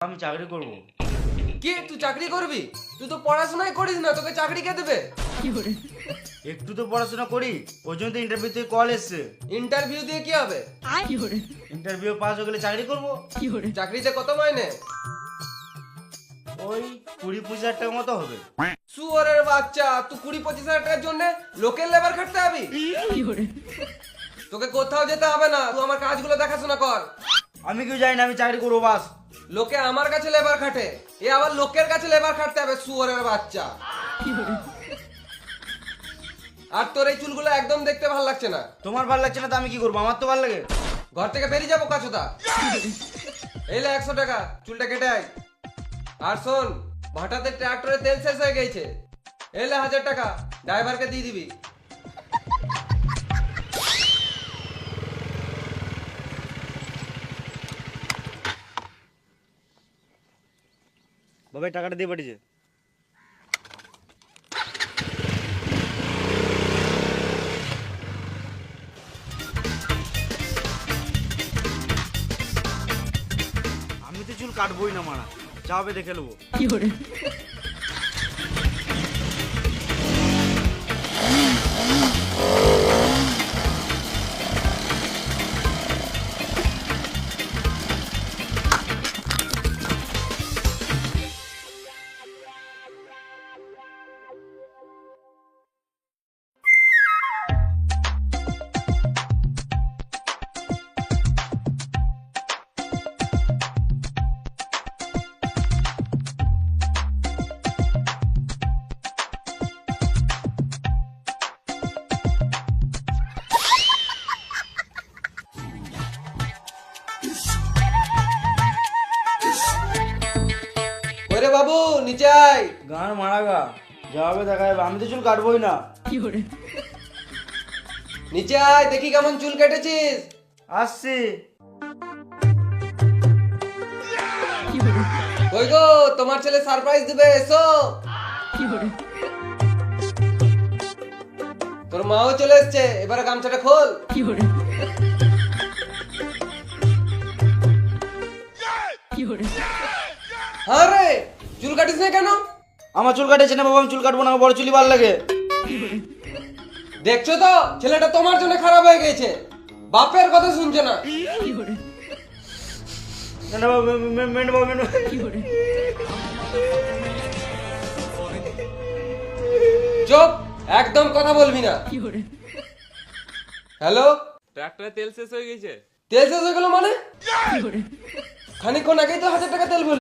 আমি চাকরি করব। কি তুই চাকরি করবি? তুই তো পড়াশোনাই করিস না, তোকে চাকরি কে দেবে? একটু তো পড়াশোনা করি, ওই জন্য তো ইন্টারভিউ থেকে কল এসছে। ইন্টারভিউ দিয়ে কি হবে? ইন্টারভিউ পাস হয়ে গেলে চাকরি করব। চাকরিতে কত মাইনে? ওই 20-25 হাজার টাকা মতো হবে। শুয়োরের বাচ্চা, তুই 20-25 হাজার টাকার জন্য লোকের লেবার খাটতে হবি? তোকে কোথাও যেতে হবে না, তুই আমার কাজগুলো দেখাশোনা কর। আমি কেউ জানি না, আমি চাকরি করবো বাস। লোকে আমার কাছে লেবার খাটে, এ আবার লোকের কাছে লেবার খাটতে হবে, শুয়োরের বাচ্চা। আর তোর এই চুলগুলো একদম দেখতে ভালো লাগছে না। তোমার ভালো লাগছে না তো আমি কি করবো? আমার তো ভালো লাগে। ঘর থেকে বেরিয়ে যাবো কাছটা। এইলে 100 টাকা, চুলটা কেটে আয়। আর শোন, ভাটাতে ট্রাক্টরে তেল শেষ হয়ে গেছে, এইলে 1000 টাকা ড্রাইভারকে দিয়ে দিবি। বাবা টাকাটা দিয়ে পাঠিয়েছে। আমি তো চুল কাটবোই না মারা, যা হবে দেখে নেবো। ওরে বাবু নিচে আয়। গান মারা গা, যা হবে দেখা যাবে, আমি তো চুল কাটবোই না। নিচে আয়, দেখি কেমন চুল কেটেছিস। আসছি। কই গো, তোমার ছেলে সারপ্রাইজ দিবে, এসো। তোর মাও চলে এসছে, এবারে গামছাটা খোল। আরে চুল কাটিস না কেন? আমার চুল কাটেছে না বাবা, আমি চুল কাটবো না, আমার বড় চুলই ভালো লাগে। দেখছো তো ছেলেটা তোমার জন্য খারাপ হয়ে গেছে, বাপের কথা শুনছে না। না না বাবা, মেন্ড বাবা, মেন্ড। চুপ, একদম কথা বলবি না। হ্যালো, ট্রাক্টরে তেল শেষ হয়ে গেছে। তেল শেষ হয়ে গেল মানে? খানিকক্ষণ আগেই তো 1000 টাকা তেল ভরলি।